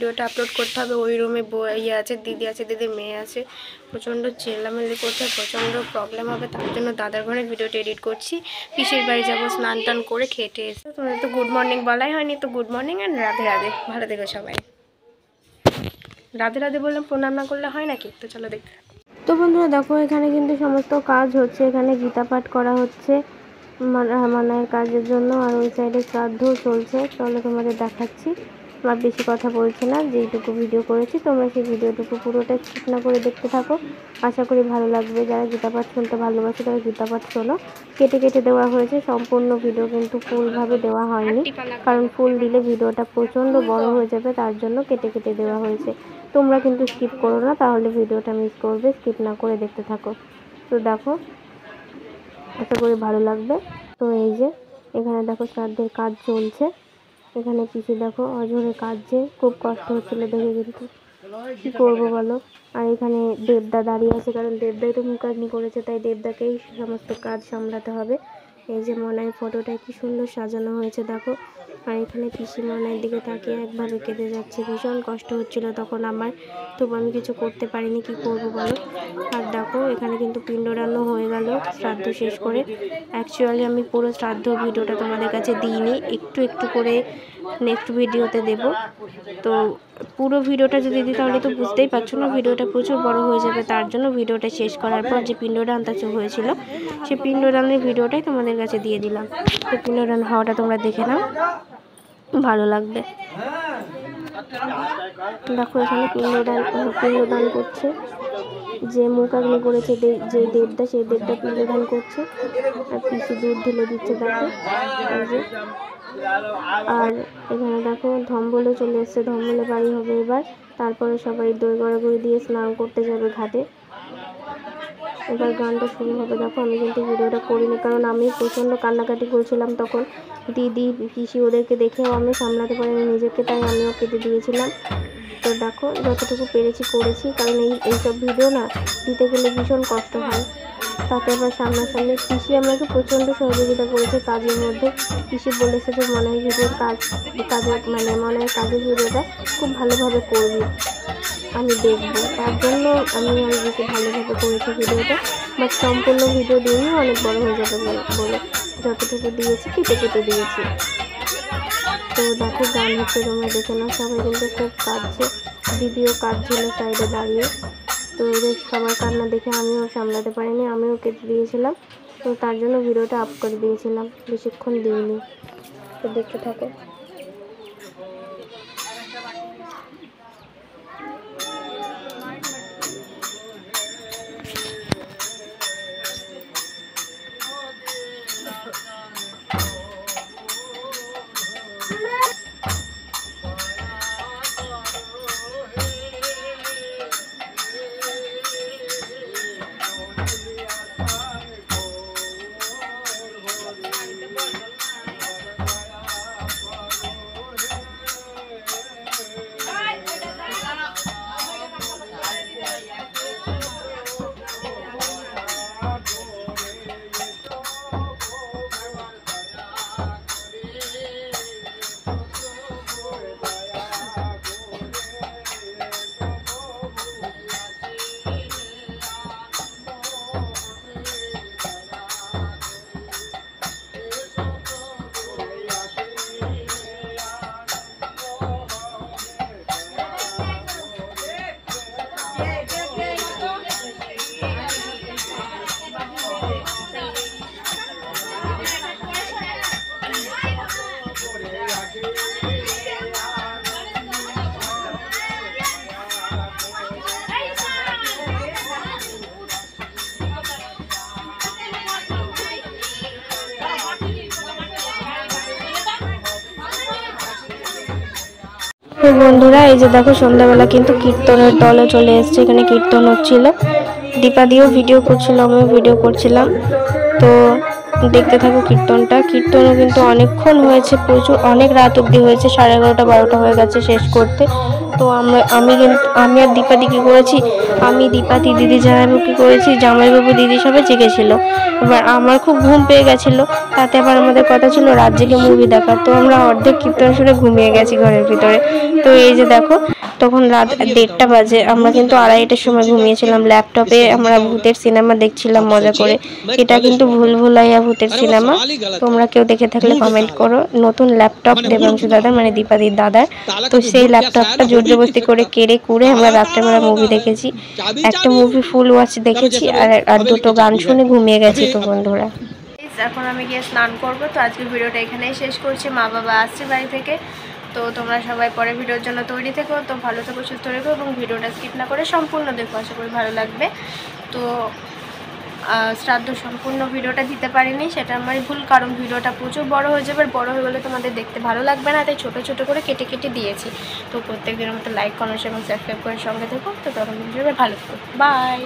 ভিডিওটা আপলোড করতে হবে। ওই রুমে ইয়ে আছে, দিদি আছে, দিদির মেয়ে আছে, প্রচণ্ড চেল্লামেল্লি করতে প্রচণ্ড প্রবলেম হবে, তার জন্য দাদার ঘরে ভিডিওটা এডিট করছি। পিসির বাড়ি যাবো, স্নান টান করে খেটে এসে। তোমাদের তো গুড মর্নিং বলাই হয়নি, তো good morning and Radhe Radhe. ভালো থেকো সবাই। রাধে রাধে বললাম, প্রণাম না করলে হয় নাকি? তো চলো দেখতে। তো বন্ধুরা দেখো, এখানে কিন্তু সমস্ত কাজ হচ্ছে। এখানে গীতা পাঠ করা হচ্ছে মানায়ের কাজের জন্য, আর ওই সাইডে শ্রাদ্ধ চলছে। চলো তোমাদের দেখাচ্ছি। আমার বেশি কথা বলছে না, যেইটুকু ভিডিও করেছি তোমরা সেই ভিডিওটুকু পুরোটা স্কিপ না করে দেখতে থাকো। আশা করি ভালো লাগবে। যারা গীতা পাঠ শুনতে ভালোবাসে তারা গীতা পাঠ শোনো। কেটে কেটে দেওয়া হয়েছে, সম্পূর্ণ ভিডিও কিন্তু ফুলভাবে দেওয়া হয়নি, কারণ ফুল দিলে ভিডিওটা প্রচণ্ড বড় হয়ে যাবে, তার জন্য কেটে কেটে দেওয়া হয়েছে। তোমরা কিন্তু স্কিপ করো না, তাহলে ভিডিওটা মিস করবে। স্কিপ না করে দেখতে থাকো। তো দেখো, আশা করি ভালো লাগবে। তো এই যে এখানে দেখো শ্রাদ্ধের কাজ চলছে। এখানে পিসি দেখো অঝরে কাজে, খুব কষ্ট হচ্ছিলো দেখে, কিন্তু কী করবো বলো। আর এখানে দেবদা দাঁড়িয়ে আছে, কারণ দেবদাই তো মুখাগ্নি করেছে, তাই দেবদাকেই সমস্ত কাজ সামলাতে হবে। এই যে মনায়ের ফটোটা কি সুন্দর সাজানো হয়েছে দেখো। আর এখানে পিসি মনায়ের দিকে তাকিয়ে একভাবে কেঁদে যাচ্ছে, ভীষণ কষ্ট হচ্ছিল তখন আমার। তবু আমি কিছু করতে পারিনি, কি করবো বলো। আর দেখো এখানে কিন্তু পিণ্ডদানও হয়ে গেল শ্রাদ্ধ শেষ করে। অ্যাকচুয়ালি আমি পুরো শ্রাদ্ধ ভিডিওটা তোমাদের কাছে দিইনি, একটু একটু করে নেক্সট ভিডিওতে দেব। তো পুরো ভিডিওটা যদি দিই তাহলে তো বুঝতেই পারছো না, ভিডিওটা প্রচুর বড় হয়ে যাবে। তার জন্য ভিডিওটা শেষ করার পর যে পিণ্ডদানটা হয়েছিল, সেই পিণ্ডদানের ভিডিওটাই তোমাদের কাছে দিয়ে দিলাম। তো পিণ্ডদান হওয়াটা তোমরা দেখে নাও, ভালো লাগবে। দেখো এখানে পিণ্ডদান করছে, যে মুখাগ্নি করেছে যে দেবটা, সেই দেবটা পিণ্ডদান করছে। আর পিসি দুধ ঢেলে দিচ্ছে দেখো। আর এখানে দেখো ধম্বলে চলে এসছে, ধম্বলে বাড়ি হবে এবার। তারপরে সবাই দই গড়াগড়ি দিয়ে স্নান করতে যাবে ঘাটে। এবার গানটা শুরু হবে। দেখো আমি কিন্তু ভিডিওটা করিনি, কারণ আমি প্রচণ্ড কান্নাকাটি করেছিলাম তখন। দিদি পিসি ওদেরকে দেখেও আমি সামলাতে পারিনি নিজেকে, তাই আমিও কেটে দিয়েছিলাম। তো দেখো যতটুকু পেরেছি করেছি, কারণ এইসব ভিডিও না দিতে গেলে ভীষণ কষ্ট হয়। তাতে আবার সামনাসামনি পিসি আমাকে প্রচণ্ড সহযোগিতা করেছে কাজের মধ্যে। পিসি বলেছে যে মনের ভিডিওর মনের কাজের ভিডিওটা খুব ভালোভাবে করবি, আমি দেখবো। তার জন্য আমি বেশি ভালোভাবে করেছি ভিডিওটা, বাট সম্পূর্ণ ভিডিও দিইনি, অনেক বড় হয়ে যাবে বলে যতটুকু দিয়েছি কেটে কেটে দিয়েছি। তো দেখো গান হচ্ছে, তোমরা দেখে নাও। সবাই কিন্তু খুব কাঁদছে, দিদিও কাঁদছিল সাইডে দাঁড়িয়ে। তো এদের সবার কান্না দেখে আমিও সামলাতে পারিনি, আমিও কেটে দিয়েছিলাম। তো তার জন্য ভিডিওটা আপ করে দিয়েছিলাম, বেশিক্ষণ দিইনি। তো দেখতে থাকো। তো বন্ধুরা এই যে দেখো সন্ধ্যাবেলা কিন্তু কীর্তনের দলও চলে এসছে, এখানে কীর্তন হচ্ছিল। দীপা দিয়েও ভিডিও করছিল, আমিও ভিডিও করছিলাম। তো দেখতে থাকো কীর্তনটা। কীর্তনও কিন্তু অনেকক্ষণ হয়েছে, প্রচুর অনেক রাত অবধি হয়েছে, 11:30 12টা হয়ে গেছে শেষ করতে। তো তো আমি আর দীপাদি কী করেছি, আমি দীপাদি দিদি জামাইবাবু কী করেছি, জামাইবাবু দিদি সবাই জেগেছিল। এবার আমার খুব ঘুম পেয়ে গেছিলো, তাতে আবার আমাদের কথা ছিল রাত জেগে মুভি দেখা। তো আমরা অর্ধেক কীর্তন শুনে ঘুমিয়ে গেছি ঘরের ভিতরে। তো এই যে দেখো, তখন রাত 1:30 বাজে, আমরা কিন্তু 2:30টার সময় ঘুমিয়েছিলাম। ল্যাপটপে আমরা ভূতের সিনেমা দেখছিলাম মজা করে। এটা কিন্তু ভুলভুলাইয়া ভূতের সিনেমা। তোমরা কেউ দেখে থাকলে কমেন্ট করো। নতুন ল্যাপটপ দেবাংশু দাদার, মানে দীপাদির দাদার। তো সেই ল্যাপটপটা জোর জবরদস্তি করে কেড়ে কুড়ে আমরা রাত্রেবেলা মুভি দেখেছি। একটা মুভি ফুল ওয়াচ দেখেছি, আর দুটো গান শুনে ঘুমিয়ে গেছি। তো বন্ধুরা, এখন আমি গিয়ে স্নান করবো। তো আজকের ভিডিওটা এখানেই শেষ করছি। মা বাবা আসছে বাড়ি থেকে। তো তোমরা সবাই পরে ভিডিওর জন্য তৈরি থেকো। তো ভালো থেকো, সুস্থ থেকো এবং ভিডিওটা স্কিপ না করে সম্পূর্ণ দেখো, আশা করি ভালো লাগবে। তো শ্রাদ্ধ সম্পূর্ণ ভিডিওটা দিতে পারিনি, সেটা আমার ভুল, কারণ ভিডিওটা প্রচুর বড় হয়ে যাবে। বড় হয়ে গেলে তোমাদের দেখতে ভালো লাগবে না, তাই ছোটো ছোটো করে কেটে কেটে দিয়েছি। তো প্রত্যেক দিনের মতো লাইক, কমেন্ট এবং সাবস্ক্রাইব করে সঙ্গে থেকো। তো তখন ভিডিওটা ভালো থেকো। বাই।